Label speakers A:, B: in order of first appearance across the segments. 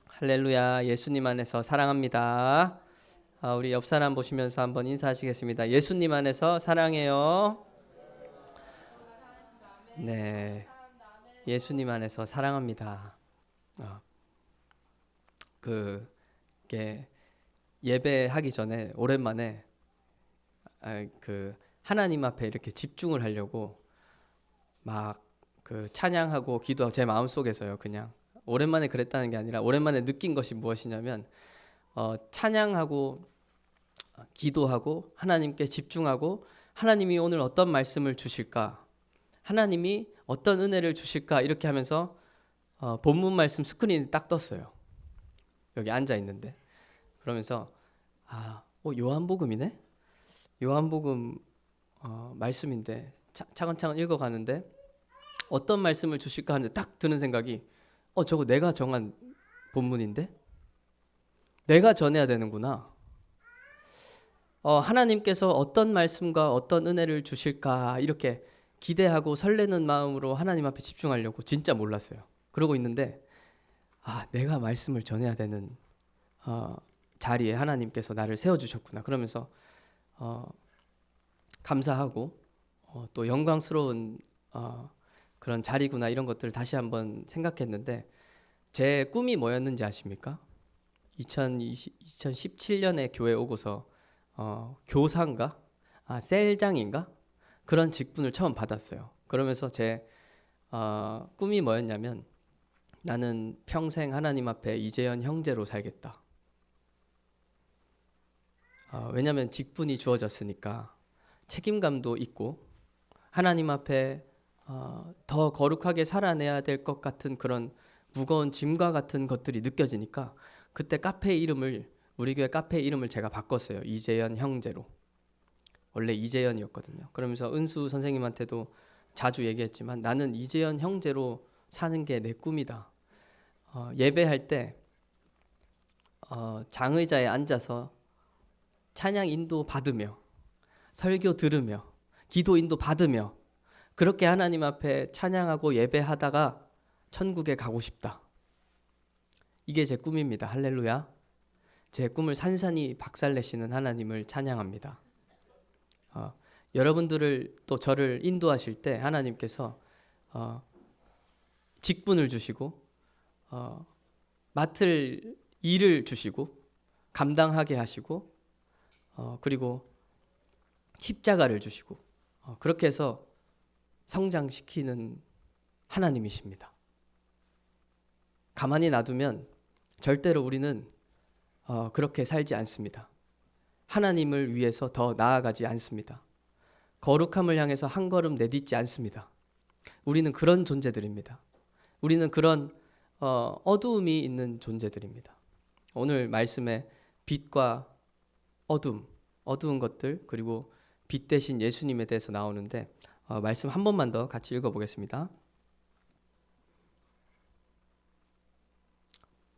A: 할렐루야. 예수님 안에서 사랑합니다. 우리 옆 사람 보시면서 한번 인사하시겠습니다. 예수님 안에서 사랑해요. 네, 예수님 안에서 사랑합니다. 어, 그게 예배하기 전에 오랜만에 하나님 앞에 이렇게 집중을 하려고 막 찬양하고 기도 제 마음 속에서요. 그냥 오랜만에 그랬다는 게 아니라 오랜만에 느낀 것이 무엇이냐면 찬양하고 기도하고 하나님께 집중하고 하나님이 오늘 어떤 말씀을 주실까, 하나님이 어떤 은혜를 주실까 이렇게 하면서 본문 말씀 스크린이 딱 떴어요. 여기 앉아 있는데 그러면서 요한복음이네. 요한복음 말씀인데 차근차근 읽어가는데 어떤 말씀을 주실까 하는데 딱 드는 생각이 저거 내가 정한 본문인데 내가 전해야 되는구나. 하나님께서 어떤 말씀과 어떤 은혜를 주실까 이렇게 기대하고 설레는 마음으로 하나님 앞에 집중하려고 진짜 몰랐어요. 그러고 있는데 내가 말씀을 전해야 되는 자리에 하나님께서 나를 세워주셨구나. 그러면서 감사하고 또 영광스러운 그런 자리구나 이런 것들을 다시 한번 생각했는데 제 꿈이 뭐였는지 아십니까? 2017년에 교회 오고서 교사인가? 셀장인가? 그런 직분을 처음 받았어요. 그러면서 제 꿈이 뭐였냐면 나는 평생 하나님 앞에 이재현 형제로 살겠다. 왜냐하면 직분이 주어졌으니까 책임감도 있고 하나님 앞에 더 거룩하게 살아내야 될 것 같은 그런 무거운 짐과 같은 것들이 느껴지니까 그때 우리 교회 카페 이름을 제가 바꿨어요. 이재현 형제로. 원래 이재현이었거든요. 그러면서 은수 선생님한테도 자주 얘기했지만 나는 이재현 형제로 사는 게 내 꿈이다. 예배할 때 장의자에 앉아서 찬양 인도 받으며 설교 들으며 기도 인도 받으며 그렇게 하나님 앞에 찬양하고 예배하다가 천국에 가고 싶다. 이게 제 꿈입니다. 할렐루야. 제 꿈을 산산히 박살내시는 하나님을 찬양합니다. 여러분들을 또 저를 인도하실 때 하나님께서 직분을 주시고 맡을 일을 주시고 감당하게 하시고 그리고 십자가를 주시고 그렇게 해서 성장시키는 하나님이십니다. 가만히 놔두면 절대로 우리는 그렇게 살지 않습니다. 하나님을 위해서 더 나아가지 않습니다. 거룩함을 향해서 한 걸음 내딛지 않습니다. 우리는 그런 존재들입니다. 우리는 그런 어두움이 있는 존재들입니다. 오늘 말씀에 빛과 어두운 것들 그리고 빛 대신 예수님에 대해서 나오는데 말씀 한 번만 더 같이 읽어보겠습니다.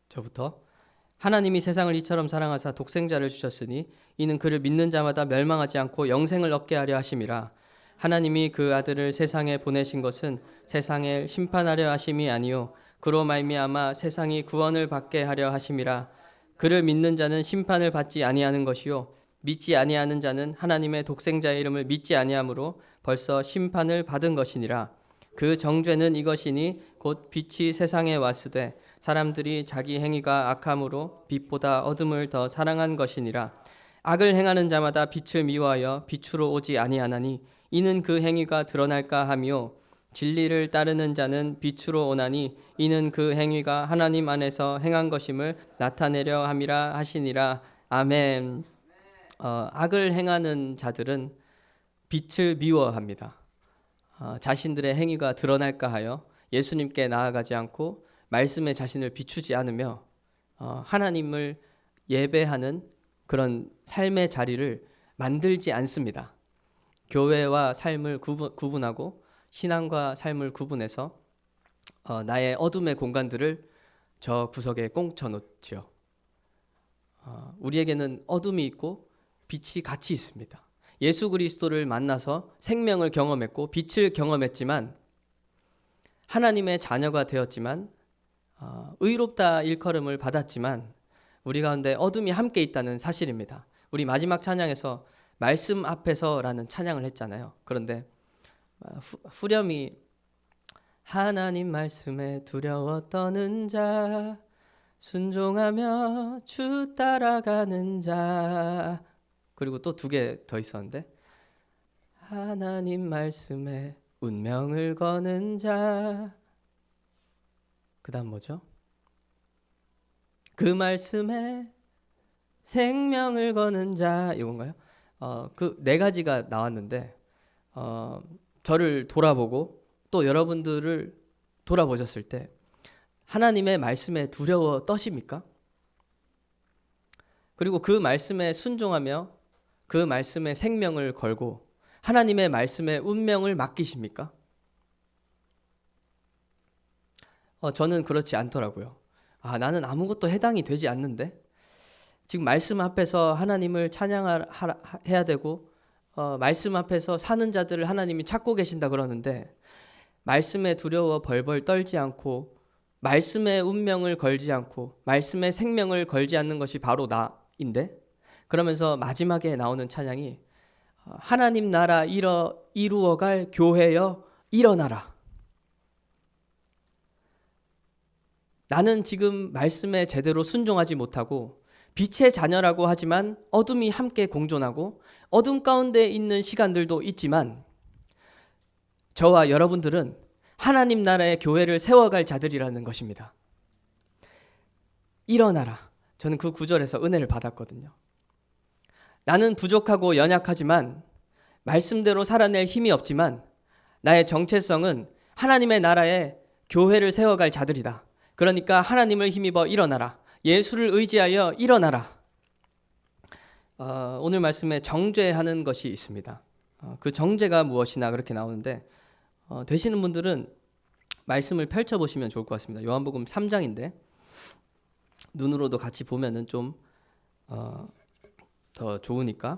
A: 저부터 하나님이 세상을 이처럼 사랑하사 독생자를 주셨으니 이는 그를 믿는 자마다 멸망하지 않고 영생을 얻게 하려 하심이라. 하나님이 그 아들을 세상에 보내신 것은 세상을 심판하려 하심이 아니요 그로 말미암아 세상이 구원을 받게 하려 하심이라. 그를 믿는 자는 심판을 받지 아니하는 것이요 믿지 아니하는 자는 하나님의 독생자의 이름을 믿지 아니하므로 벌써 심판을 받은 것이니라. 그 정죄는 이것이니 곧 빛이 세상에 왔으되 사람들이 자기 행위가 악함으로 빛보다 어둠을 더 사랑한 것이니라. 악을 행하는 자마다 빛을 미워하여 빛으로 오지 아니하나니 이는 그 행위가 드러날까 하며 진리를 따르는 자는 빛으로 오나니 이는 그 행위가 하나님 안에서 행한 것임을 나타내려 함이라 하시니라. 아멘. 악을 행하는 자들은 빛을 미워합니다. 자신들의 행위가 드러날까 하여 예수님께 나아가지 않고 말씀에 자신을 비추지 않으며 하나님을 예배하는 그런 삶의 자리를 만들지 않습니다. 교회와 삶을 구분하고 신앙과 삶을 구분해서 나의 어둠의 공간들을 저 구석에 꽁쳐 놓지요. 우리에게는 어둠이 있고 빛이 같이 있습니다. 예수 그리스도를 만나서 생명을 경험했고 빛을 경험했지만 하나님의 자녀가 되었지만 의롭다 일컬음을 받았지만 우리 가운데 어둠이 함께 있다는 사실입니다. 우리 마지막 찬양에서 말씀 앞에서라는 찬양을 했잖아요. 그런데 후렴이 하나님 말씀에 두려워 떠는 자 순종하며 주 따라가는 자, 그리고 또 2개 더 있었는데 하나님 말씀에 운명을 거는 자, 그 다음 뭐죠? 그 말씀에 생명을 거는 자, 이건가요? 그 4가지가 나왔는데 저를 돌아보고 또 여러분들을 돌아보셨을 때 하나님의 말씀에 두려워 떠십니까? 그리고 그 말씀에 순종하며 그 말씀에 생명을 걸고 하나님의 말씀에 운명을 맡기십니까? 저는 그렇지 않더라고요. 나는 아무것도 해당이 되지 않는데 지금 말씀 앞에서 하나님을 찬양해야 되고 말씀 앞에서 사는 자들을 하나님이 찾고 계신다 그러는데 말씀에 두려워 벌벌 떨지 않고 말씀의 운명을 걸지 않고 말씀의 생명을 걸지 않는 것이 바로 나인데, 그러면서 마지막에 나오는 찬양이 하나님 나라 이루어갈 교회여 일어나라. 나는 지금 말씀에 제대로 순종하지 못하고 빛의 자녀라고 하지만 어둠이 함께 공존하고 어둠 가운데 있는 시간들도 있지만 저와 여러분들은 하나님 나라의 교회를 세워갈 자들이라는 것입니다. 일어나라. 저는 그 구절에서 은혜를 받았거든요. 나는 부족하고 연약하지만 말씀대로 살아낼 힘이 없지만 나의 정체성은 하나님의 나라의 교회를 세워갈 자들이다. 그러니까 하나님을 힘입어 일어나라. 예수를 의지하여 일어나라. 오늘 말씀에 정죄하는 것이 있습니다. 그 정죄가 무엇이나 그렇게 나오는데 되시는 분들은 말씀을 펼쳐보시면 좋을 것 같습니다. 요한복음 3장인데 눈으로도 같이 보면은 좀 더 좋으니까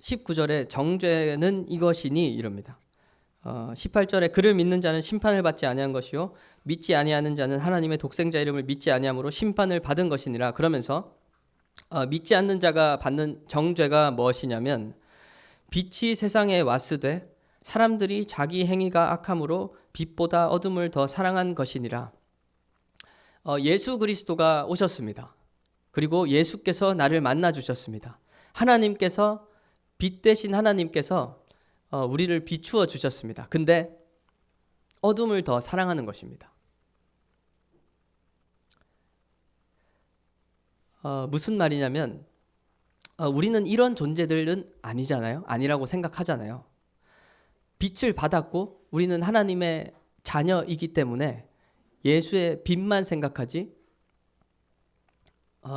A: 19절에 정죄는 이것이니 이럽니다. 18절에 그를 믿는 자는 심판을 받지 아니한 것이요 믿지 아니하는 자는 하나님의 독생자 이름을 믿지 아니함으로 심판을 받은 것이니라. 그러면서 믿지 않는 자가 받는 정죄가 무엇이냐면 빛이 세상에 왔으되 사람들이 자기 행위가 악함으로 빛보다 어둠을 더 사랑한 것이니라. 예수 그리스도가 오셨습니다. 그리고 예수께서 나를 만나 주셨습니다. 하나님께서 빛 되신 하나님께서 우리를 비추어 주셨습니다. 근데 어둠을 더 사랑하는 것입니다. 무슨 말이냐면 우리는 이런 존재들은 아니잖아요. 아니라고 생각하잖아요. 빛을 받았고 우리는 하나님의 자녀이기 때문에 예수의 빛만 생각하지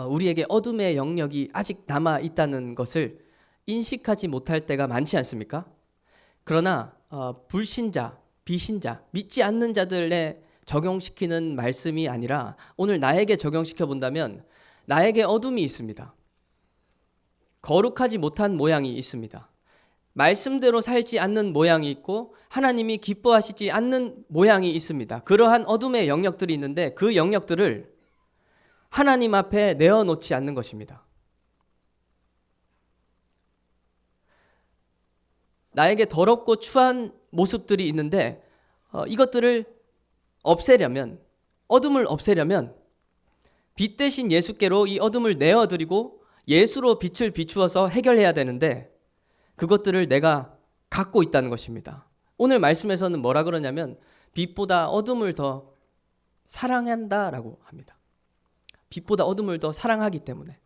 A: 우리에게 어둠의 영역이 아직 남아 있다는 것을 인식하지 못할 때가 많지 않습니까? 그러나 불신자, 비신자, 믿지 않는 자들에 적용시키는 말씀이 아니라 오늘 나에게 적용시켜 본다면 나에게 어둠이 있습니다. 거룩하지 못한 모양이 있습니다. 말씀대로 살지 않는 모양이 있고 하나님이 기뻐하시지 않는 모양이 있습니다. 그러한 어둠의 영역들이 있는데 그 영역들을 하나님 앞에 내어놓지 않는 것입니다. 나에게 더럽고 추한 모습들이 있는데 이것들을 없애려면, 어둠을 없애려면 빛 대신 예수께로 이 어둠을 내어드리고 예수로 빛을 비추어서 해결해야 되는데 그것들을 내가 갖고 있다는 것입니다. 오늘 말씀에서는 뭐라 그러냐면 빛보다 어둠을 더 사랑한다라고 합니다. 빛보다 어둠을 더 사랑하기 때문에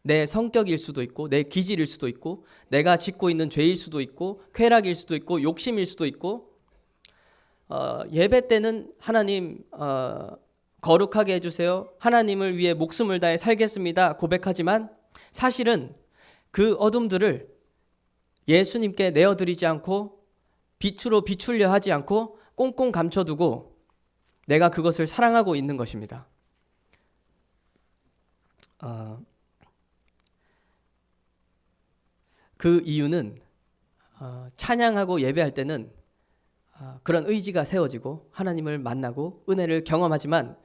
A: 내 성격일 수도 있고 내 기질일 수도 있고 내가 짓고 있는 죄일 수도 있고 쾌락일 수도 있고 욕심일 수도 있고 예배 때는 하나님 거룩하게 해주세요. 하나님을 위해 목숨을 다해 살겠습니다. 고백하지만 사실은 그 어둠들을 예수님께 내어드리지 않고 빛으로 비추려 하지 않고 꽁꽁 감춰두고 내가 그것을 사랑하고 있는 것입니다. 그 이유는 찬양하고 예배할 때는 그런 의지가 세워지고 하나님을 만나고 은혜를 경험하지만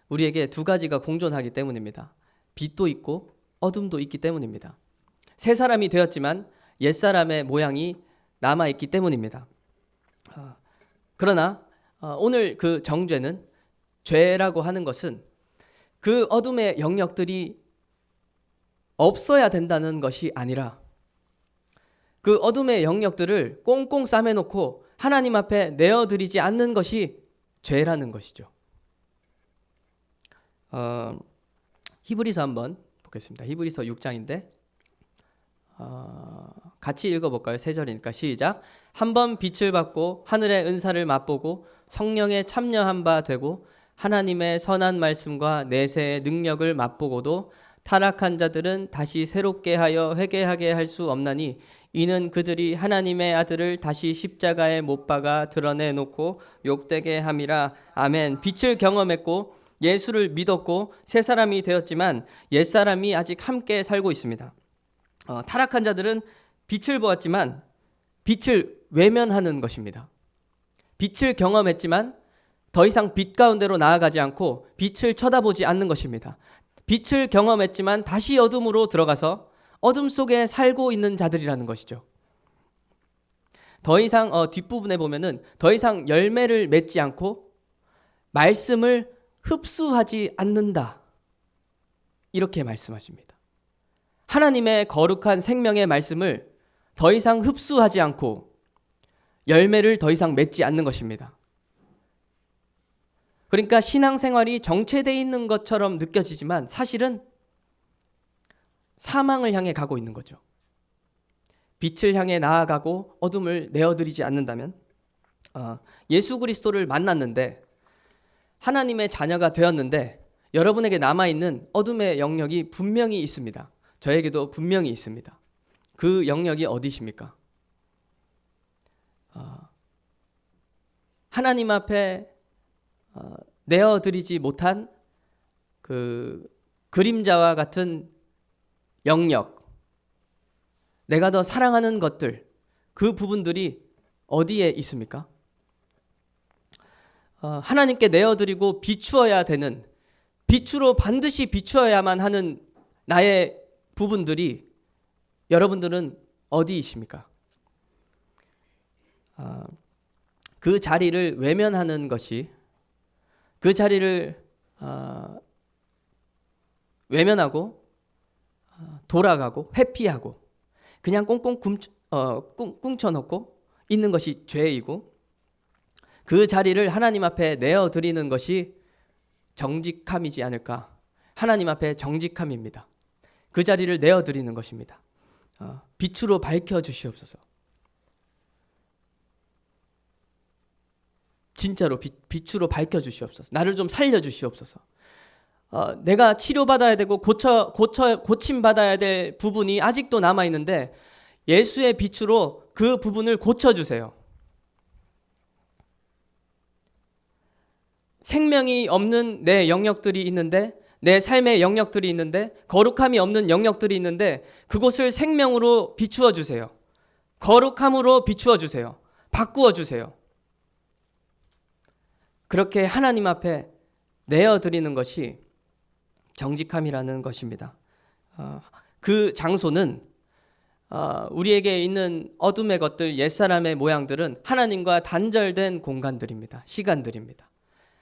A: 우리에게 두 가지가 공존하기 때문입니다. 빛도 있고 어둠도 있기 때문입니다. 새 사람이 되었지만 옛사람의 모양이 남아있기 때문입니다. 그러나 오늘 그 정죄는, 죄라고 하는 것은 그 어둠의 영역들이 없어야 된다는 것이 아니라 그 어둠의 영역들을 꽁꽁 싸매놓고 하나님 앞에 내어드리지 않는 것이 죄라는 것이죠. 히브리서 한번 보겠습니다. 히브리서 6장인데 같이 읽어볼까요? 3절이니까 시작. 한번 빛을 받고 하늘의 은사를 맛보고 성령에 참여한 바 되고 하나님의 선한 말씀과 내세의 능력을 맛보고도 타락한 자들은 다시 새롭게 하여 회개하게 할 수 없나니 이는 그들이 하나님의 아들을 다시 십자가에 못 박아 드러내놓고 욕되게 함이라. 아멘. 빛을 경험했고 예수를 믿었고 새 사람이 되었지만 옛사람이 아직 함께 살고 있습니다. 타락한 자들은 빛을 보았지만 빛을 외면하는 것입니다. 빛을 경험했지만 더 이상 빛 가운데로 나아가지 않고 빛을 쳐다보지 않는 것입니다. 빛을 경험했지만 다시 어둠으로 들어가서 어둠 속에 살고 있는 자들이라는 것이죠. 더 이상 뒷부분에 보면은 더 이상 열매를 맺지 않고 말씀을 흡수하지 않는다, 이렇게 말씀하십니다. 하나님의 거룩한 생명의 말씀을 더 이상 흡수하지 않고 열매를 더 이상 맺지 않는 것입니다. 그러니까 신앙생활이 정체되어 있는 것처럼 느껴지지만 사실은 사망을 향해 가고 있는 거죠. 빛을 향해 나아가고 어둠을 내어드리지 않는다면, 예수 그리스도를 만났는데 하나님의 자녀가 되었는데 여러분에게 남아있는 어둠의 영역이 분명히 있습니다. 저에게도 분명히 있습니다. 그 영역이 어디십니까? 하나님 앞에 내어드리지 못한 그 그림자와 같은 영역, 내가 더 사랑하는 것들, 그 부분들이 어디에 있습니까? 하나님께 내어드리고 비추어야 되는, 빛으로 반드시 비추어야만 하는 나의 부분들이 여러분들은 어디이십니까? 그 자리를 외면하는 것이, 그 자리를 외면하고 돌아가고 회피하고 그냥 꽁꽁 꿍쳐놓고 있는 것이 죄이고, 그 자리를 하나님 앞에 내어드리는 것이 정직함이지 않을까. 하나님 앞에 정직함입니다. 그 자리를 내어드리는 것입니다. 빛으로 밝혀주시옵소서. 진짜로 빛으로 밝혀주시옵소서. 나를 좀 살려주시옵소서. 내가 치료받아야 되고 고침받아야 될 부분이 아직도 남아있는데 예수의 빛으로 그 부분을 고쳐주세요. 생명이 없는 내 영역들이 있는데, 내 삶의 영역들이 있는데, 거룩함이 없는 영역들이 있는데 그곳을 생명으로 비추어 주세요. 거룩함으로 비추어 주세요. 바꾸어 주세요. 그렇게 하나님 앞에 내어드리는 것이 정직함이라는 것입니다. 그 장소는 우리에게 있는 어둠의 것들, 옛사람의 모양들은 하나님과 단절된 공간들입니다. 시간들입니다.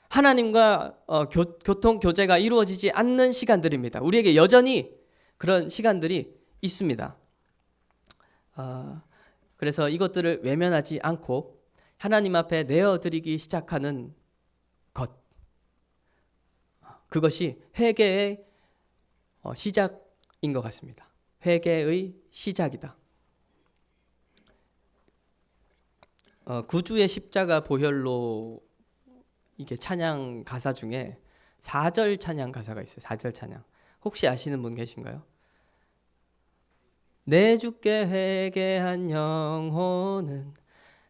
A: 하나님과 교통, 교제가 이루어지지 않는 시간들입니다. 우리에게 여전히 그런 시간들이 있습니다. 그래서 이것들을 외면하지 않고 하나님 앞에 내어드리기 시작하는 것, 그것이 회개의 시작인 것 같습니다. 회개의 시작이다. 구주의 십자가 보혈로, 이게 찬양 가사 중에 4절 찬양 가사가 있어요. 4절 찬양. 혹시 아시는 분 계신가요? 내 주께 회개한 영혼은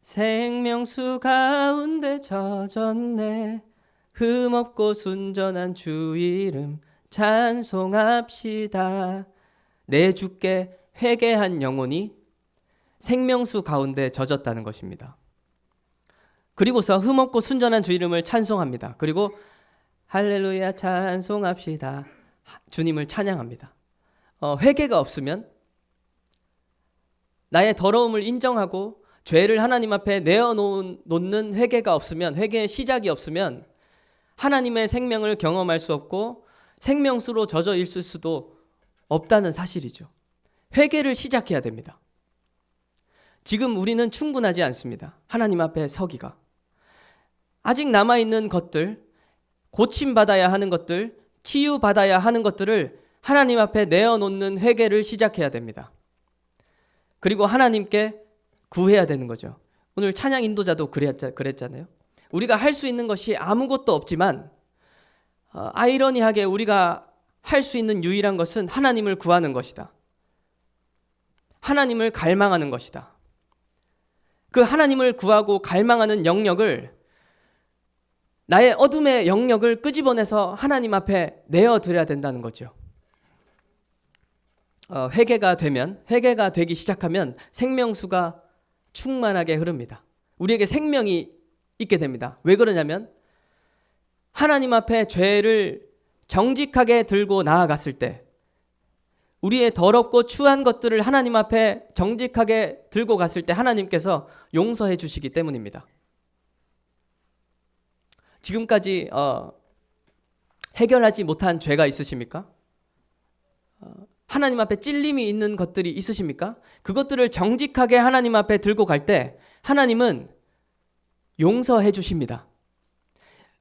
A: 생명수 가운데 젖었네. 흠없고 순전한 주 이름 찬송합시다. 내 주께 회개한 영혼이 생명수 가운데 젖었다는 것입니다. 그리고서 흠없고 순전한 주 이름을 찬송합니다. 그리고 할렐루야 찬송합시다. 주님을 찬양합니다. 회개가 없으면, 나의 더러움을 인정하고 죄를 하나님 앞에 내어놓는 회개가 없으면, 회개의 시작이 없으면 하나님의 생명을 경험할 수 없고 생명수로 젖어 있을 수도 없다는 사실이죠. 회개를 시작해야 됩니다. 지금 우리는 충분하지 않습니다. 하나님 앞에 서기가. 아직 남아있는 것들, 고침받아야 하는 것들, 치유받아야 하는 것들을 하나님 앞에 내어놓는 회개를 시작해야 됩니다. 그리고 하나님께 구해야 되는 거죠. 오늘 찬양 인도자도 그랬잖아요. 우리가 할 수 있는 것이 아무것도 없지만 아이러니하게 우리가 할 수 있는 유일한 것은 하나님을 구하는 것이다. 하나님을 갈망하는 것이다. 그 하나님을 구하고 갈망하는 영역을, 나의 어둠의 영역을 끄집어내서 하나님 앞에 내어드려야 된다는 거죠. 회개가 되기 시작하면 생명수가 충만하게 흐릅니다. 우리에게 생명이 있게 됩니다. 왜 그러냐면 하나님 앞에 죄를 정직하게 들고 나아갔을 때, 우리의 더럽고 추한 것들을 하나님 앞에 정직하게 들고 갔을 때 하나님께서 용서해 주시기 때문입니다. 지금까지 해결하지 못한 죄가 있으십니까? 하나님 앞에 찔림이 있는 것들이 있으십니까? 그것들을 정직하게 하나님 앞에 들고 갈 때 하나님은 용서해 주십니다.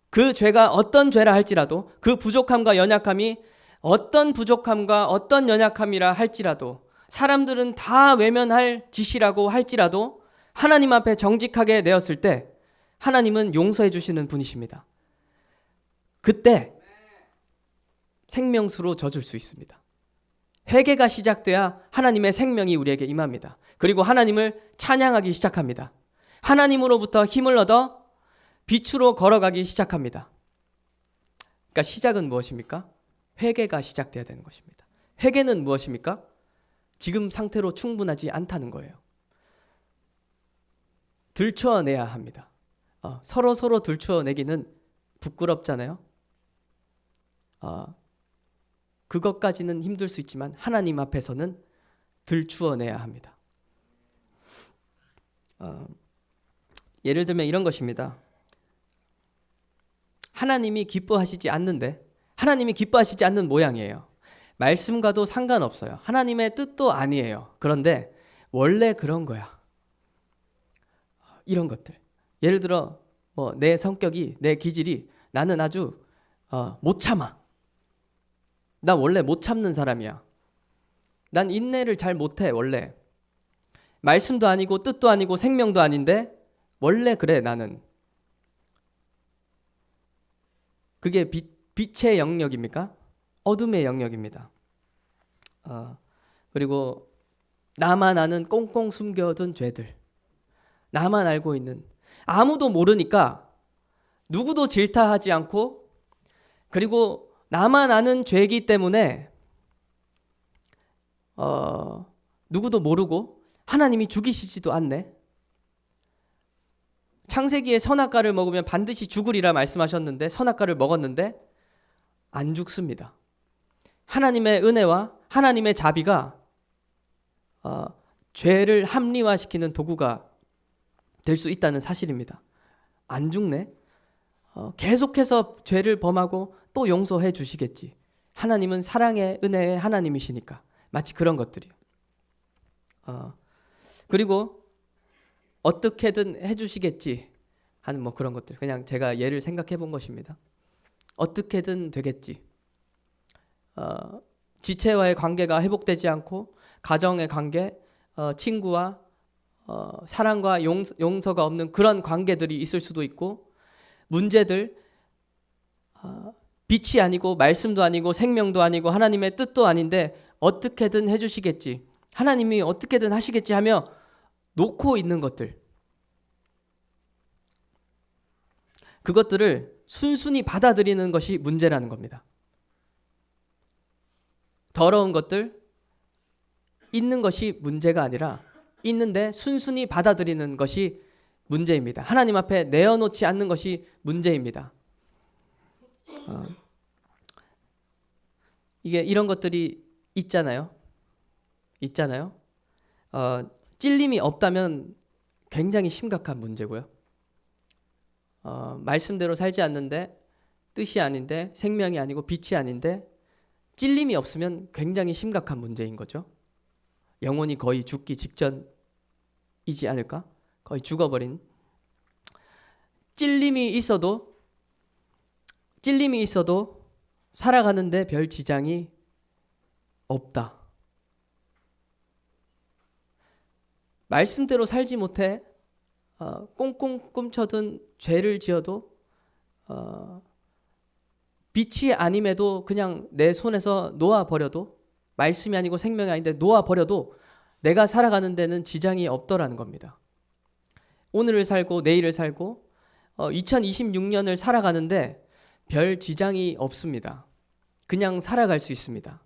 A: 그 죄가 어떤 죄라 할지라도, 그 부족함과 연약함이 어떤 부족함과 어떤 연약함이라 할지라도, 사람들은 다 외면할 짓이라고 할지라도 하나님 앞에 정직하게 내었을 때 하나님은 용서해 주시는 분이십니다. 그때 생명수로 젖을 수 있습니다. 회개가 시작돼야 하나님의 생명이 우리에게 임합니다. 그리고 하나님을 찬양하기 시작합니다. 하나님으로부터 힘을 얻어 빛으로 걸어가기 시작합니다. 그러니까 시작은 무엇입니까? 회개가 시작돼야 되는 것입니다. 회개는 무엇입니까? 지금 상태로 충분하지 않다는 거예요. 들춰내야 합니다. 서로 들춰내기는 부끄럽잖아요. 그것까지는 힘들 수 있지만 하나님 앞에서는 들추어내야 합니다. 예를 들면 이런 것입니다. 하나님이 기뻐하시지 않는데, 하나님이 기뻐하시지 않는 모양이에요. 말씀과도 상관없어요. 하나님의 뜻도 아니에요. 그런데 원래 그런 거야. 이런 것들. 예를 들어 내 성격이, 내 기질이, 나는 아주 못 참아. 나 원래 못 참는 사람이야. 난 인내를 잘 못해 원래. 말씀도 아니고 뜻도 아니고 생명도 아닌데 원래 그래 나는. 그게 빛의 영역입니까? 어둠의 영역입니다. 그리고 나만 아는 꽁꽁 숨겨둔 죄들, 나만 알고 있는, 아무도 모르니까 누구도 질타하지 않고, 그리고 나만 아는 죄이기 때문에 누구도 모르고 하나님이 죽이시지도 않네. 창세기에 선악과를 먹으면 반드시 죽으리라 말씀하셨는데 선악과를 먹었는데 안 죽습니다. 하나님의 은혜와 하나님의 자비가 죄를 합리화시키는 도구가 될 수 있다는 사실입니다. 안 죽네. 계속해서 죄를 범하고 또 용서해 주시겠지. 하나님은 사랑의 은혜의 하나님이시니까. 마치 그런 것들이요. 그리고 어떻게든 해주시겠지 하는 그런 것들. 그냥 제가 예를 생각해 본 것입니다. 어떻게든 되겠지. 지체와의 관계가 회복되지 않고 가정의 관계, 친구와 사랑과 용서가 없는 그런 관계들이 있을 수도 있고, 문제들, 빛이 아니고 말씀도 아니고 생명도 아니고 하나님의 뜻도 아닌데 어떻게든 해주시겠지, 하나님이 어떻게든 하시겠지 하며 놓고 있는 것들, 그것들을 순순히 받아들이는 것이 문제라는 겁니다. 더러운 것들 있는 것이 문제가 아니라 있는데 순순히 받아들이는 것이 문제입니다. 하나님 앞에 내어놓지 않는 것이 문제입니다. 이게 이런 것들이 있잖아요. 찔림이 없다면 굉장히 심각한 문제고요. 말씀대로 살지 않는데, 뜻이 아닌데, 생명이 아니고 빛이 아닌데 찔림이 없으면 굉장히 심각한 문제인 거죠. 영혼이 거의 죽기 직전이지 않을까? 거의 죽어버린. 찔림이 있어도 살아가는데 별 지장이 없다. 말씀대로 살지 못해 꽁꽁 꿈쳐든 죄를 지어도 빛이 아님에도 그냥 내 손에서 놓아버려도, 말씀이 아니고 생명이 아닌데 놓아버려도 내가 살아가는 데는 지장이 없더라는 겁니다. 오늘을 살고 내일을 살고 2026년을 살아가는데 별 지장이 없습니다. 그냥 살아갈 수 있습니다.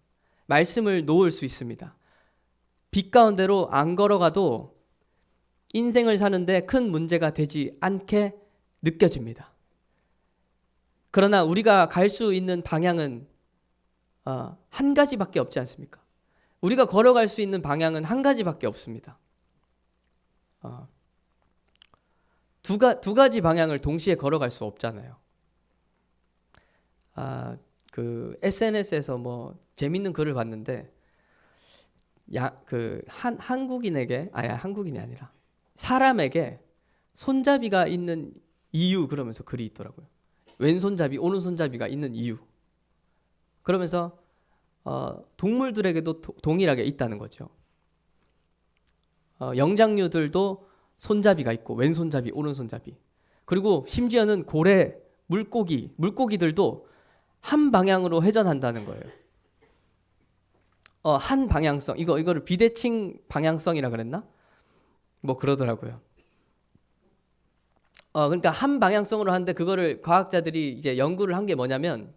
A: 말씀을 놓을 수 있습니다. 빛 가운데로 안 걸어가도 인생을 사는데 큰 문제가 되지 않게 느껴집니다. 그러나 우리가 갈 수 있는 방향은 한 가지밖에 없지 않습니까? 우리가 걸어갈 수 있는 방향은 한 가지밖에 없습니다. 두 가지 방향을 동시에 걸어갈 수 없잖아요. 그 SNS에서 뭐 재밌는 글을 봤는데, 한국인이 아니라 사람에게 손잡이가 있는 이유, 그러면서 글이 있더라고요. 왼손잡이, 오른손잡이가 있는 이유. 그러면서 동물들에게도 동일하게 있다는 거죠. 영장류들도 손잡이가 있고, 왼손잡이, 오른손잡이. 그리고 심지어는 고래, 물고기들도 한 방향으로 회전한다는 거예요. 한 방향성, 이거를 비대칭 방향성이라 그랬나? 뭐 그러더라고요. 그러니까 한 방향성으로 하는데, 그거를 과학자들이 이제 연구를 한 게 뭐냐면,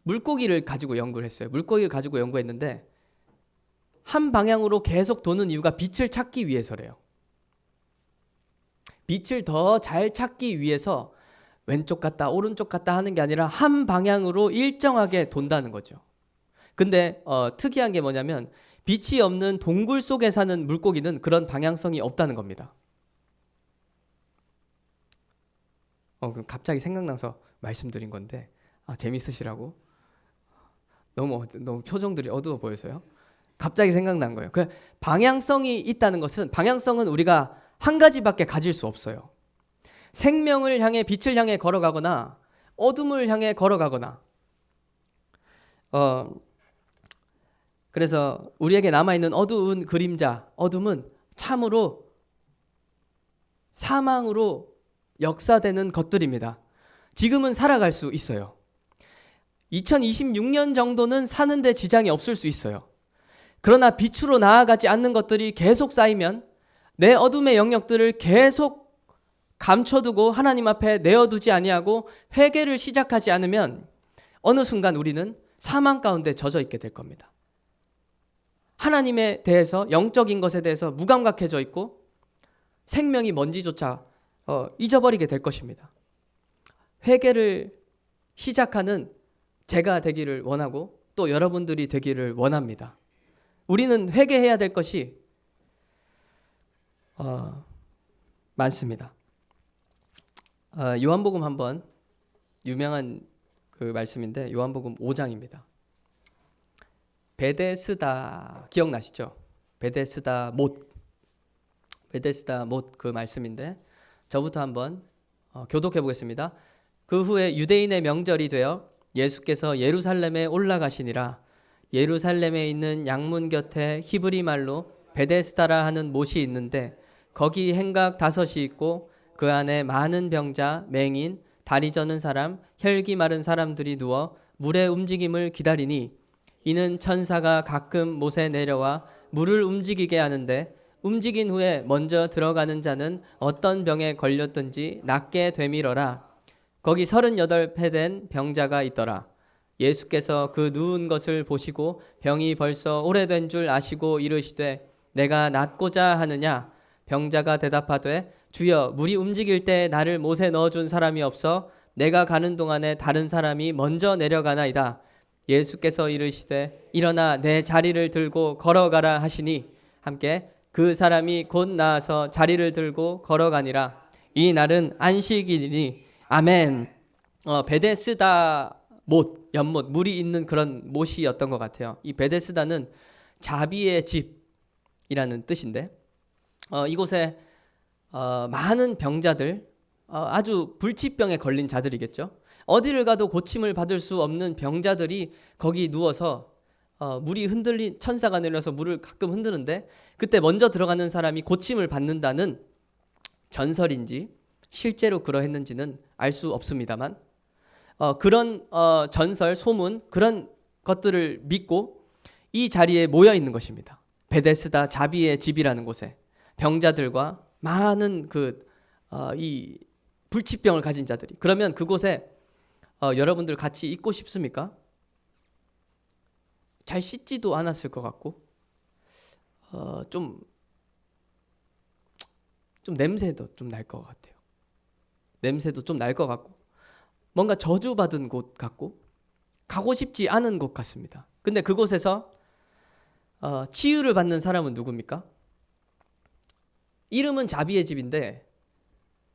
A: 물고기를 가지고 연구를 했어요. 물고기를 가지고 연구했는데, 한 방향으로 계속 도는 이유가 빛을 찾기 위해서래요. 빛을 더 잘 찾기 위해서 왼쪽 갔다 오른쪽 갔다 하는 게 아니라 한 방향으로 일정하게 돈다는 거죠. 근데 특이한 게 뭐냐면, 빛이 없는 동굴 속에 사는 물고기는 그런 방향성이 없다는 겁니다. 그럼 갑자기 생각나서 말씀드린 건데, 재밌으시라고? 너무 표정들이 어두워 보여서요. 갑자기 생각난 거예요. 그 방향성이 있다는 것은, 방향성은 우리가 한 가지밖에 가질 수 없어요. 생명을 향해, 빛을 향해 걸어가거나 어둠을 향해 걸어가거나. 그래서 우리에게 남아있는 어두운 그림자, 어둠은 참으로 사망으로 역사되는 것들입니다. 지금은 살아갈 수 있어요. 2026년 정도는 사는데 지장이 없을 수 있어요. 그러나 빛으로 나아가지 않는 것들이 계속 쌓이면, 내 어둠의 영역들을 계속 감춰두고 하나님 앞에 내어두지 아니하고 회개를 시작하지 않으면 어느 순간 우리는 사망 가운데 젖어 있게 될 겁니다. 하나님에 대해서, 영적인 것에 대해서 무감각해져 있고 생명이 뭔지조차 잊어버리게 될 것입니다. 회개를 시작하는 제가 되기를 원하고, 또 여러분들이 되기를 원합니다. 우리는 회개해야 될 것이 많습니다. 요한복음 한번, 유명한 그 말씀인데 요한복음 5장입니다. 베데스다 기억나시죠? 베데스다 못 그 말씀인데, 저부터 한번 교독해 보겠습니다. 그 후에 유대인의 명절이 되어 예수께서 예루살렘에 올라가시니라. 예루살렘에 있는 양문 곁에 히브리 말로 베데스다라 하는 못이 있는데, 거기 행각 5이 있고 그 안에 많은 병자, 맹인, 다리 저는 사람, 혈기 마른 사람들이 누워 물의 움직임을 기다리니, 이는 천사가 가끔 못에 내려와 물을 움직이게 하는데, 움직인 후에 먼저 들어가는 자는 어떤 병에 걸렸든지 낫게 되밀어라. 거기 38배 된 병자가 있더라. 예수께서 그 누운 것을 보시고 병이 벌써 오래된 줄 아시고 이르시되, 내가 낫고자 하느냐? 병자가 대답하되 주여 물이 움직일 때 나를 못에 넣어준 사람이 없어 내가 가는 동안에 다른 사람이 먼저 내려가나이다. 예수께서 이르시되 일어나 내 자리를 들고 걸어가라 하시니 함께 그 사람이 곧 나아서 자리를 들고 걸어가니라. 이 날은 안식일이니 아멘. 베데스다 못, 연못, 물이 있는 그런 못이었던 것 같아요. 이 베데스다는 자비의 집이라는 뜻인데 이곳에 많은 병자들, 아주 불치병에 걸린 자들이겠죠. 어디를 가도 고침을 받을 수 없는 병자들이 거기 누워서 물이 흔들린 천사가 내려서 물을 가끔 흔드는데 그때 먼저 들어가는 사람이 고침을 받는다는 전설인지 실제로 그러했는지는 알 수 없습니다만 그런 전설, 소문 그런 것들을 믿고 이 자리에 모여 있는 것입니다. 베데스다 자비의 집이라는 곳에 병자들과 많은 이 불치병을 가진 자들이 그러면 그곳에 여러분들 같이 있고 싶습니까? 잘 씻지도 않았을 것 같고 좀 냄새도 좀 날 것 같아요. 냄새도 좀 날 것 같고 뭔가 저주받은 곳 같고 가고 싶지 않은 곳 같습니다. 근데 그곳에서 치유를 받는 사람은 누굽니까? 이름은 자비의 집인데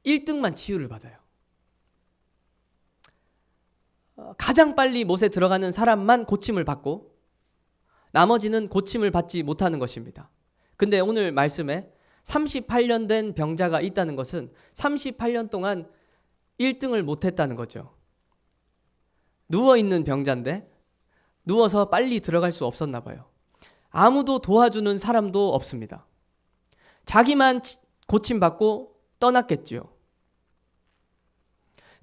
A: 1등만 치유를 받아요. 가장 빨리 못에 들어가는 사람만 고침을 받고 나머지는 고침을 받지 못하는 것입니다. 근데 오늘 말씀에 38년 된 병자가 있다는 것은 38년 동안 1등을 못했다는 거죠. 누워있는 병자인데 누워서 빨리 들어갈 수 없었나 봐요. 아무도 도와주는 사람도 없습니다. 자기만 고침받고 떠났겠지요.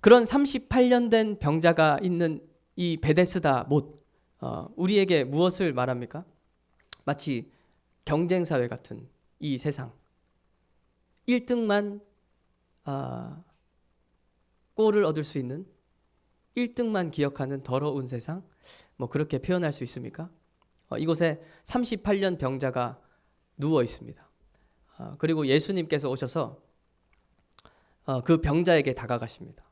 A: 그런 38년 된 병자가 있는 이 베데스다 못, 우리에게 무엇을 말합니까? 마치 경쟁사회 같은 이 세상. 1등만 골을 얻을 수 있는 1등만 기억하는 더러운 세상? 뭐 그렇게 표현할 수 있습니까? 이곳에 38년 병자가 누워 있습니다. 그리고 예수님께서 오셔서 그 병자에게 다가가십니다.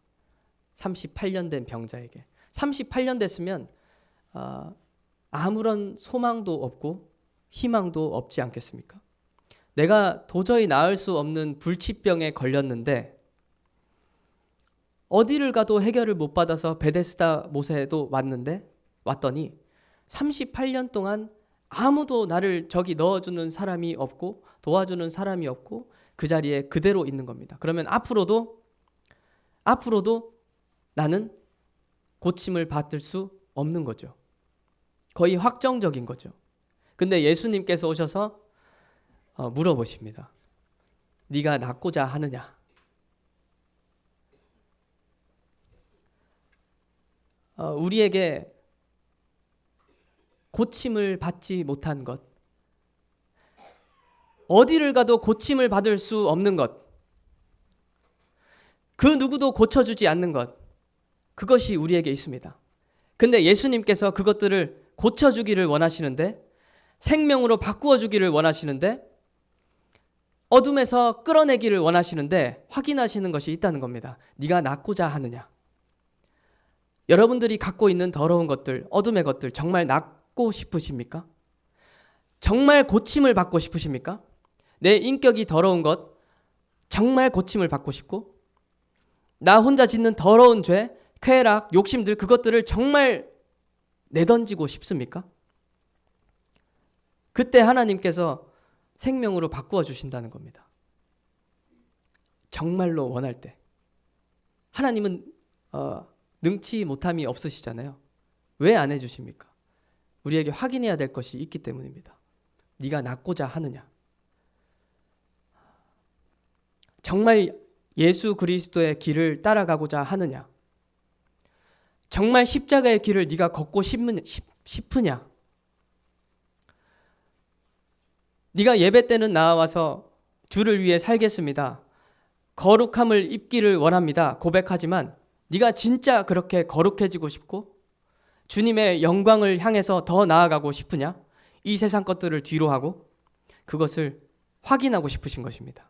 A: 38년 된 병자에게. 38년 됐으면 아무런 소망도 없고 희망도 없지 않겠습니까? 내가 도저히 나을 수 없는 불치병에 걸렸는데 어디를 가도 해결을 못 받아서 베데스다 못에도 왔더니 38년 동안 아무도 나를 저기 넣어주는 사람이 없고 도와주는 사람이 없고 그 자리에 그대로 있는 겁니다. 그러면 앞으로도 나는 고침을 받을 수 없는 거죠. 거의 확정적인 거죠. 근데 예수님께서 오셔서 물어보십니다. 네가 낫고자 하느냐? 우리에게 고침을 받지 못한 것, 어디를 가도 고침을 받을 수 없는 것, 그 누구도 고쳐주지 않는 것, 그것이 우리에게 있습니다. 근데 예수님께서 그것들을 고쳐주기를 원하시는데, 생명으로 바꾸어주기를 원하시는데, 어둠에서 끌어내기를 원하시는데 확인하시는 것이 있다는 겁니다. 네가 낫고자 하느냐? 여러분들이 갖고 있는 더러운 것들, 어둠의 것들 정말 낫고 싶으십니까? 정말 고침을 받고 싶으십니까? 내 인격이 더러운 것 정말 고침을 받고 싶고 나 혼자 짓는 더러운 죄, 쾌락, 욕심들 그것들을 정말 내던지고 싶습니까? 그때 하나님께서 생명으로 바꾸어 주신다는 겁니다. 정말로 원할 때. 하나님은 능치 못함이 없으시잖아요. 왜 안 해주십니까? 우리에게 확인해야 될 것이 있기 때문입니다. 네가 낫고자 하느냐? 정말 예수 그리스도의 길을 따라가고자 하느냐? 정말 십자가의 길을 네가 걷고 싶으냐? 네가 예배 때는 나와서 주를 위해 살겠습니다. 거룩함을 입기를 원합니다. 고백하지만 네가 진짜 그렇게 거룩해지고 싶고 주님의 영광을 향해서 더 나아가고 싶으냐? 이 세상 것들을 뒤로 하고 그것을 확인하고 싶으신 것입니다.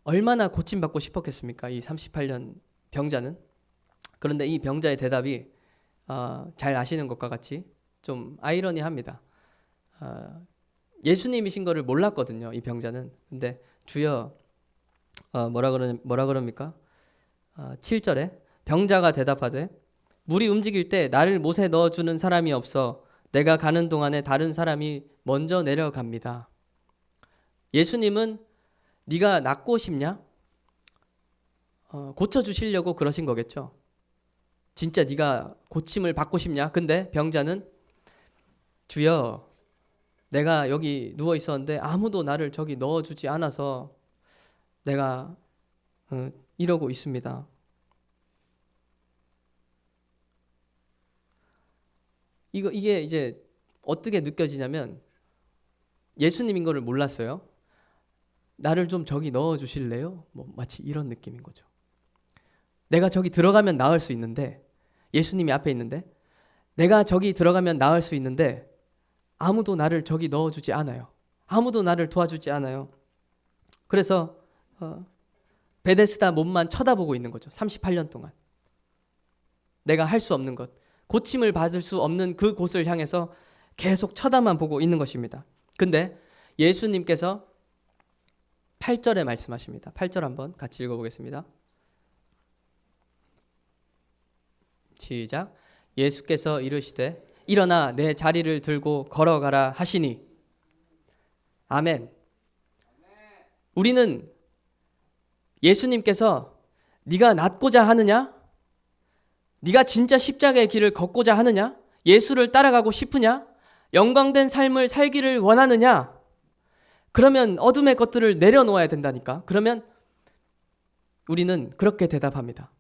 A: 얼마나 고침받고 싶었겠습니까? 이 38년 병자는. 그런데 이 병자의 대답이 잘 아시는 것과 같이 좀 아이러니합니다. 예수님이신 것을 몰랐거든요, 이 병자는. 근데 주여 뭐라 그럽니까? 7절에 병자가 대답하되 물이 움직일 때 나를 못에 넣어주는 사람이 없어 내가 가는 동안에 다른 사람이 먼저 내려갑니다. 예수님은 네가 낫고 싶냐? 고쳐주시려고 그러신 거겠죠. 진짜 네가 고침을 받고 싶냐? 근데 병자는 주여 내가 여기 누워 있었는데 아무도 나를 저기 넣어주지 않아서 내가 이러고 있습니다. 이게 이제 어떻게 느껴지냐면 예수님인 거를 몰랐어요. 나를 좀 저기 넣어 주실래요? 뭐 마치 이런 느낌인 거죠. 내가 저기 들어가면 나을 수 있는데, 예수님이 앞에 있는데 내가 저기 들어가면 나을 수 있는데 아무도 나를 저기 넣어 주지 않아요. 아무도 나를 도와주지 않아요. 그래서 베데스다 몸만 쳐다보고 있는 거죠. 38년 동안. 내가 할 수 없는 것, 고침을 받을 수 없는 그 곳을 향해서 계속 쳐다만 보고 있는 것입니다. 근데 예수님께서 8절에 말씀하십니다. 8절 한번 같이 읽어보겠습니다. 시작. 예수께서 이르시되 일어나 내 자리를 들고 걸어가라 하시니. 아멘. 우리는 예수님께서 네가 낫고자 하느냐? 네가 진짜 십자가의 길을 걷고자 하느냐? 예수를 따라가고 싶으냐? 영광된 삶을 살기를 원하느냐? 그러면 어둠의 것들을 내려놓아야 된다니까. 그러면 우리는 그렇게 대답합니다.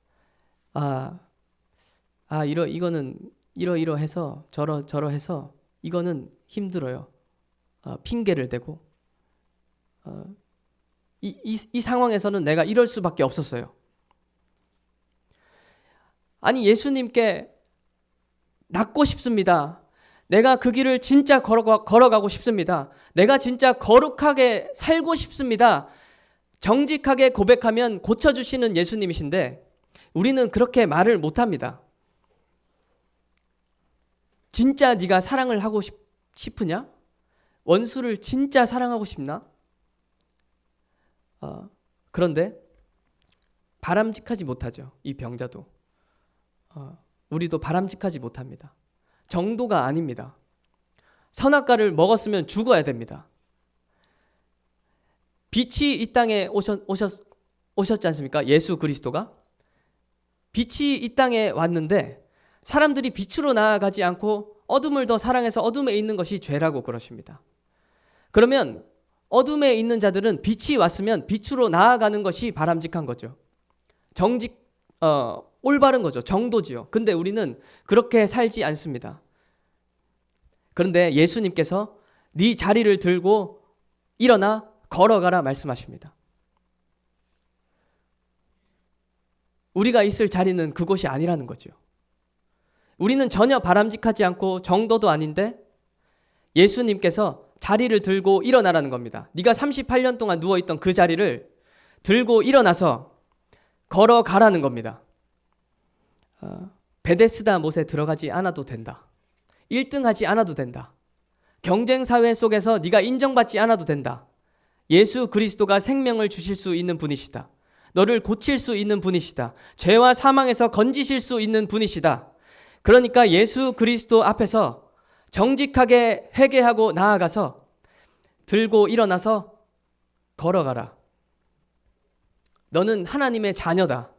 A: 이거는 이러해서 저러해서 이거는 힘들어요. 핑계를 대고 이 상황에서는 내가 이럴 수밖에 없었어요. 아니 예수님께 낫고 싶습니다. 내가 그 길을 진짜 걸어가고 싶습니다. 내가 진짜 거룩하게 살고 싶습니다. 정직하게 고백하면 고쳐주시는 예수님이신데 우리는 그렇게 말을 못합니다. 진짜 네가 사랑을 하고 싶으냐? 원수를 진짜 사랑하고 싶나? 그런데 바람직하지 못하죠. 이 병자도. 우리도 바람직하지 못합니다. 정도가 아닙니다. 선악과를 먹었으면 죽어야 됩니다. 빛이 이 땅에 오셨지 않습니까? 예수 그리스도가. 빛이 이 땅에 왔는데 사람들이 빛으로 나아가지 않고 어둠을 더 사랑해서 어둠에 있는 것이 죄라고 그러십니다. 그러면 어둠에 있는 자들은 빛이 왔으면 빛으로 나아가는 것이 바람직한 거죠. 올바른 거죠. 정도지요. 근데 우리는 그렇게 살지 않습니다. 그런데 예수님께서 네 자리를 들고 일어나 걸어가라 말씀하십니다. 우리가 있을 자리는 그곳이 아니라는 거죠. 우리는 전혀 바람직하지 않고 정도도 아닌데 예수님께서 자리를 들고 일어나라는 겁니다. 네가 38년 동안 누워있던 그 자리를 들고 일어나서 걸어가라는 겁니다. 베데스다 못에 들어가지 않아도 된다. 1등하지 않아도 된다. 경쟁사회 속에서 네가 인정받지 않아도 된다. 예수 그리스도가 생명을 주실 수 있는 분이시다. 너를 고칠 수 있는 분이시다. 죄와 사망에서 건지실 수 있는 분이시다. 그러니까 예수 그리스도 앞에서 정직하게 회개하고 나아가서 들고 일어나서 걸어가라. 너는 하나님의 자녀다.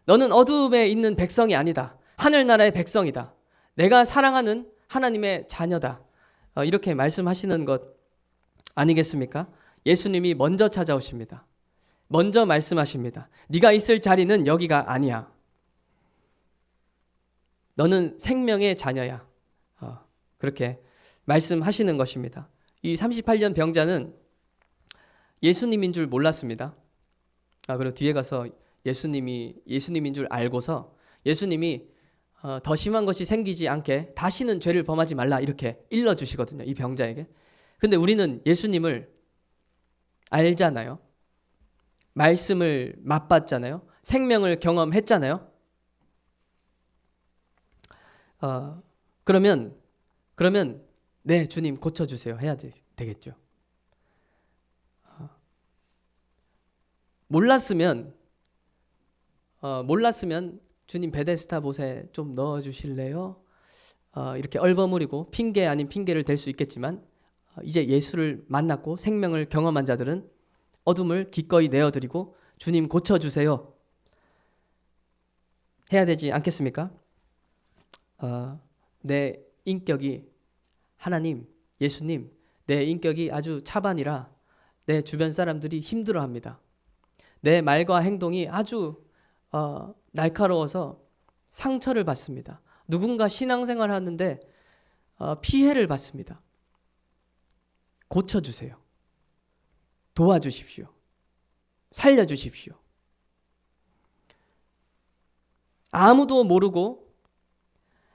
A: 너는 어두움에 있는 백성이 아니다. 하늘나라의 백성이다. 내가 사랑하는 하나님의 자녀다. 이렇게 말씀하시는 것 아니겠습니까? 예수님이 먼저 찾아오십니다. 먼저 말씀하십니다. 네가 있을 자리는 여기가 아니야. 너는 생명의 자녀야. 그렇게 말씀하시는 것입니다. 이 38년 병자는 예수님인 줄 몰랐습니다. 그리고 뒤에 가서 예수님인 줄 알고서 예수님이 더 심한 것이 생기지 않게 다시는 죄를 범하지 말라 이렇게 일러주시거든요. 이 병자에게. 근데 우리는 예수님을 알잖아요. 말씀을 맛봤잖아요. 생명을 경험했잖아요. 그러면 네 주님 고쳐주세요 해야 되겠죠. 몰랐으면 주님 베데스다 못에 좀 넣어주실래요? 이렇게 얼버무리고 핑계 아닌 핑계를 댈 수 있겠지만 이제 예수를 만났고 생명을 경험한 자들은 어둠을 기꺼이 내어드리고 주님 고쳐주세요 해야 되지 않겠습니까? 내 인격이 하나님, 예수님, 내 인격이 아주 차반이라 내 주변 사람들이 힘들어합니다. 내 말과 행동이 아주 날카로워서 상처를 받습니다. 누군가 신앙생활 하는데 피해를 받습니다. 고쳐주세요. 도와주십시오. 살려주십시오. 아무도 모르고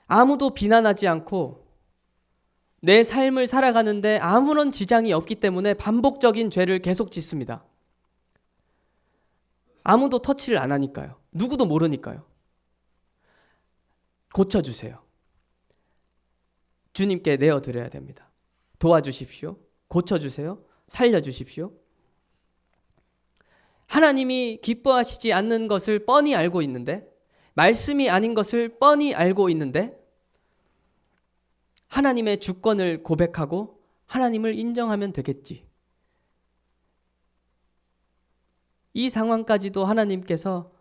A: 아무도 비난하지 않고 내 삶을 살아가는데 아무런 지장이 없기 때문에 반복적인 죄를 계속 짓습니다. 아무도 터치를 안 하니까요. 누구도 모르니까요. 고쳐주세요. 주님께 내어드려야 됩니다. 도와주십시오. 고쳐주세요. 살려주십시오. 하나님이 기뻐하시지 않는 것을 뻔히 알고 있는데, 말씀이 아닌 것을 뻔히 알고 있는데, 하나님의 주권을 고백하고 하나님을 인정하면 되겠지. 이 상황까지도 하나님께서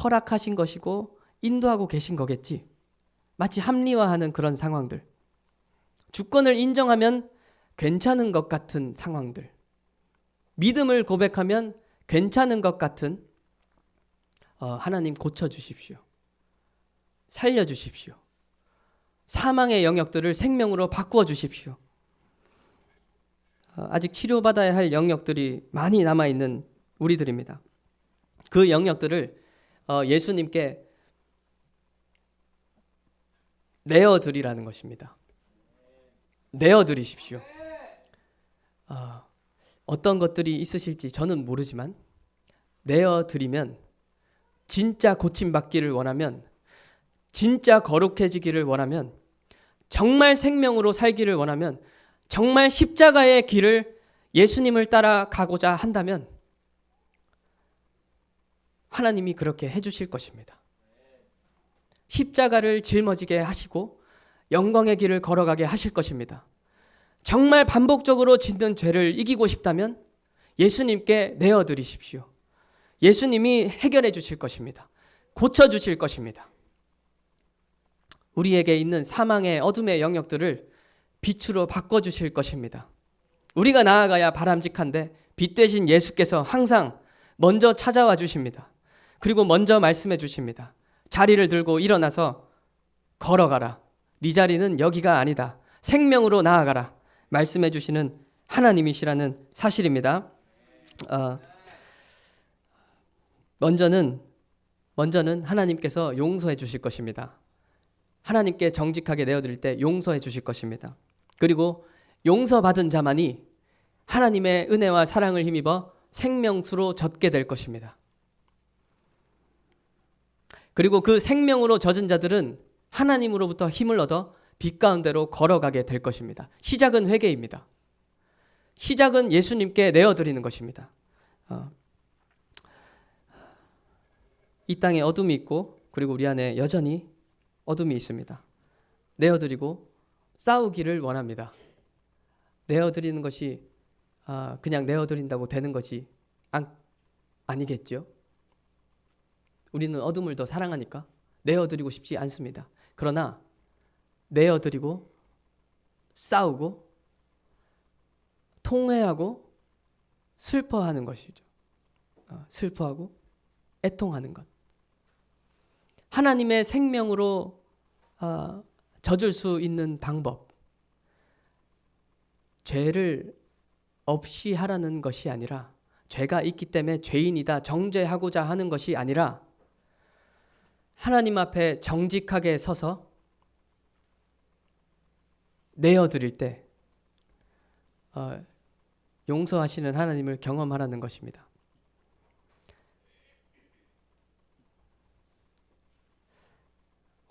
A: 허락하신 것이고 인도하고 계신 거겠지. 마치 합리화하는 그런 상황들. 주권을 인정하면 괜찮은 것 같은 상황들. 믿음을 고백하면 괜찮은 것 같은 하나님 고쳐주십시오. 살려주십시오. 사망의 영역들을 생명으로 바꾸어 주십시오. 아직 치료받아야 할 영역들이 많이 남아있는 우리들입니다. 그 영역들을 예수님께 내어드리라는 것입니다. 내어드리십시오. 어떤 것들이 있으실지 저는 모르지만 내어드리면 진짜 고침받기를 원하면, 진짜 거룩해지기를 원하면, 정말 생명으로 살기를 원하면, 정말 십자가의 길을 예수님을 따라가고자 한다면 하나님이 그렇게 해주실 것입니다. 십자가를 짊어지게 하시고 영광의 길을 걸어가게 하실 것입니다. 정말 반복적으로 짓는 죄를 이기고 싶다면 예수님께 내어드리십시오. 예수님이 해결해 주실 것입니다. 고쳐주실 것입니다. 우리에게 있는 사망의 어둠의 영역들을 빛으로 바꿔주실 것입니다. 우리가 나아가야 바람직한데 빛 대신 예수께서 항상 먼저 찾아와 주십니다. 그리고 먼저 말씀해 주십니다. 자리를 들고 일어나서 걸어가라. 네 자리는 여기가 아니다. 생명으로 나아가라. 말씀해 주시는 하나님이시라는 사실입니다. 먼저는 하나님께서 용서해 주실 것입니다. 하나님께 정직하게 내어드릴 때 용서해 주실 것입니다. 그리고 용서받은 자만이 하나님의 은혜와 사랑을 힘입어 생명수로 젖게 될 것입니다. 그리고 그 생명으로 젖은 자들은 하나님으로부터 힘을 얻어 빛 가운데로 걸어가게 될 것입니다. 시작은 회개입니다. 시작은 예수님께 내어드리는 것입니다. 이 땅에 어둠이 있고 그리고 우리 안에 여전히 어둠이 있습니다. 내어드리고 싸우기를 원합니다. 내어드리는 것이 그냥 내어드린다고 되는 것이 아니겠죠. 우리는 어둠을 더 사랑하니까 내어드리고 싶지 않습니다. 그러나 내어드리고 싸우고 통회하고 슬퍼하는 것이죠. 슬퍼하고 애통하는 것. 하나님의 생명으로 젖을 수 있는 방법. 죄를 없이 하라는 것이 아니라, 죄가 있기 때문에 죄인이다 정죄하고자 하는 것이 아니라 하나님 앞에 정직하게 서서 내어드릴 때 용서하시는 하나님을 경험하라는 것입니다.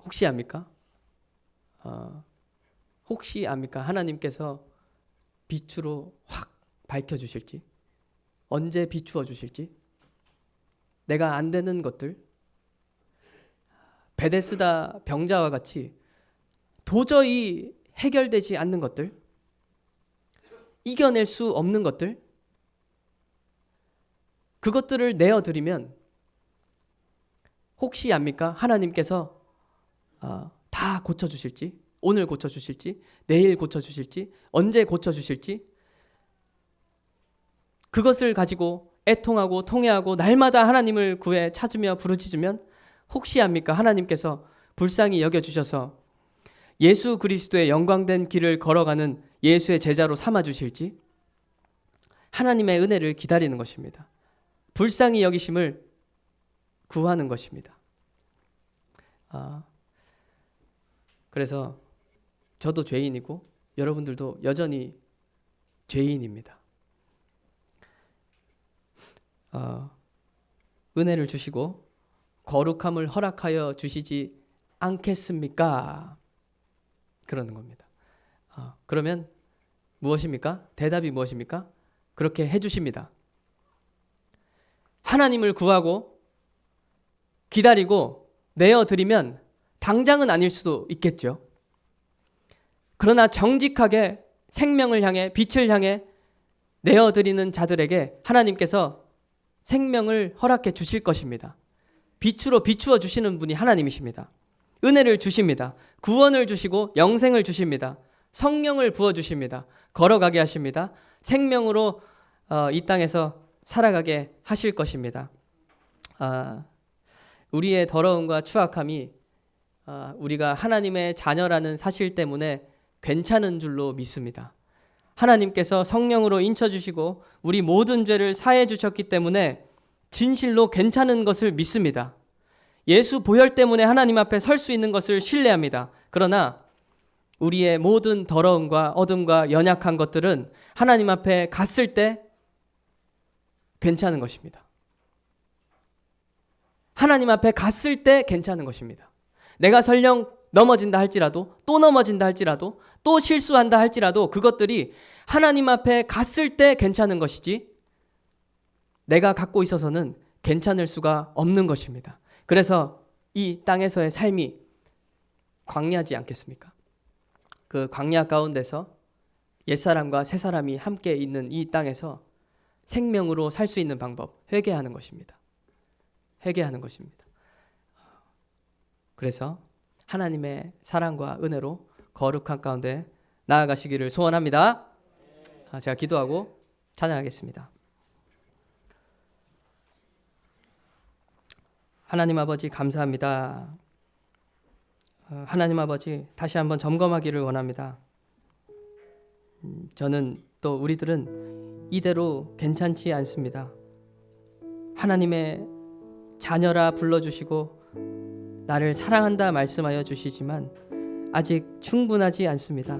A: 혹시 압니까? 혹시 압니까? 하나님께서 빛으로 확 밝혀주실지, 언제 비추어 주실지, 내가 안 되는 것들, 베데스다 병자와 같이 도저히 해결되지 않는 것들, 이겨낼 수 없는 것들, 그것들을 내어드리면 혹시 압니까? 하나님께서 다 고쳐주실지, 오늘 고쳐주실지, 내일 고쳐주실지, 언제 고쳐주실지, 그것을 가지고 애통하고 통회하고 날마다 하나님을 구해 찾으며 부르짖으면 혹시 압니까? 하나님께서 불쌍히 여겨주셔서 예수 그리스도의 영광된 길을 걸어가는 예수의 제자로 삼아주실지, 하나님의 은혜를 기다리는 것입니다. 불쌍히 여기심을 구하는 것입니다. 그래서 저도 죄인이고 여러분들도 여전히 죄인입니다. 은혜를 주시고 거룩함을 허락하여 주시지 않겠습니까? 그러는 겁니다. 그러면 무엇입니까? 대답이 무엇입니까? 그렇게 해주십니다. 하나님을 구하고 기다리고 내어드리면 당장은 아닐 수도 있겠죠. 그러나 정직하게 생명을 향해, 빛을 향해 내어드리는 자들에게 하나님께서 생명을 허락해 주실 것입니다. 빛으로 비추어 주시는 분이 하나님이십니다. 은혜를 주십니다. 구원을 주시고 영생을 주십니다. 성령을 부어주십니다. 걸어가게 하십니다. 생명으로 이 땅에서 살아가게 하실 것입니다. 우리의 더러움과 추악함이 우리가 하나님의 자녀라는 사실 때문에 괜찮은 줄로 믿습니다. 하나님께서 성령으로 인쳐주시고 우리 모든 죄를 사해 주셨기 때문에 진실로 괜찮은 것을 믿습니다. 예수 보혈 때문에 하나님 앞에 설 수 있는 것을 신뢰합니다. 그러나 우리의 모든 더러움과 어둠과 연약한 것들은 하나님 앞에 갔을 때 괜찮은 것입니다. 하나님 앞에 갔을 때 괜찮은 것입니다. 내가 설령 넘어진다 할지라도, 또 넘어진다 할지라도, 또 실수한다 할지라도 그것들이 하나님 앞에 갔을 때 괜찮은 것이지 내가 갖고 있어서는 괜찮을 수가 없는 것입니다. 그래서 이 땅에서의 삶이 광야지 않겠습니까? 그 광야 가운데서 옛사람과 새사람이 함께 있는 이 땅에서 생명으로 살 수 있는 방법, 회개하는 것입니다. 회개하는 것입니다. 그래서 하나님의 사랑과 은혜로 거룩한 가운데 나아가시기를 소원합니다. 제가 기도하고 찬양하겠습니다. 하나님 아버지 감사합니다. 하나님 아버지 다시 한번 점검하기를 원합니다. 저는 또 우리들은 이대로 괜찮지 않습니다. 하나님의 자녀라 불러주시고 나를 사랑한다 말씀하여 주시지만 아직 충분하지 않습니다.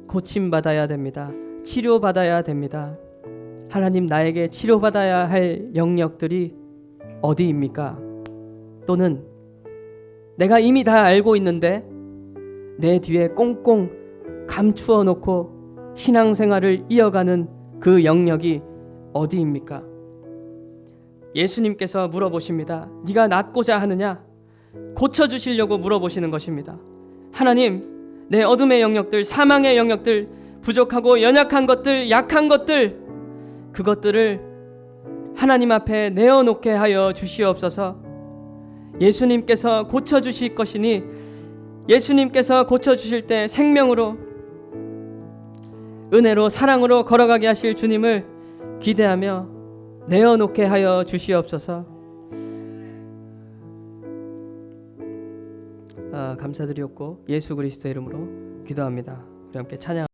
A: 고침받아야 됩니다. 치료받아야 됩니다. 하나님, 나에게 치료받아야 할 영역들이 어디입니까? 또는 내가 이미 다 알고 있는데 내 뒤에 꽁꽁 감추어 놓고 신앙생활을 이어가는 그 영역이 어디입니까? 예수님께서 물어보십니다. 네가 낫고자 하느냐? 고쳐주시려고 물어보시는 것입니다. 하나님, 내 어둠의 영역들, 사망의 영역들, 부족하고 연약한 것들, 약한 것들, 그것들을 하나님 앞에 내어놓게 하여 주시옵소서. 예수님께서 고쳐주실 것이니 예수님께서 고쳐주실 때 생명으로, 은혜로, 사랑으로 걸어가게 하실 주님을 기대하며 내어놓게 하여 주시옵소서. 감사드리옵고 예수 그리스도의 이름으로 기도합니다. 우리 함께 찬양.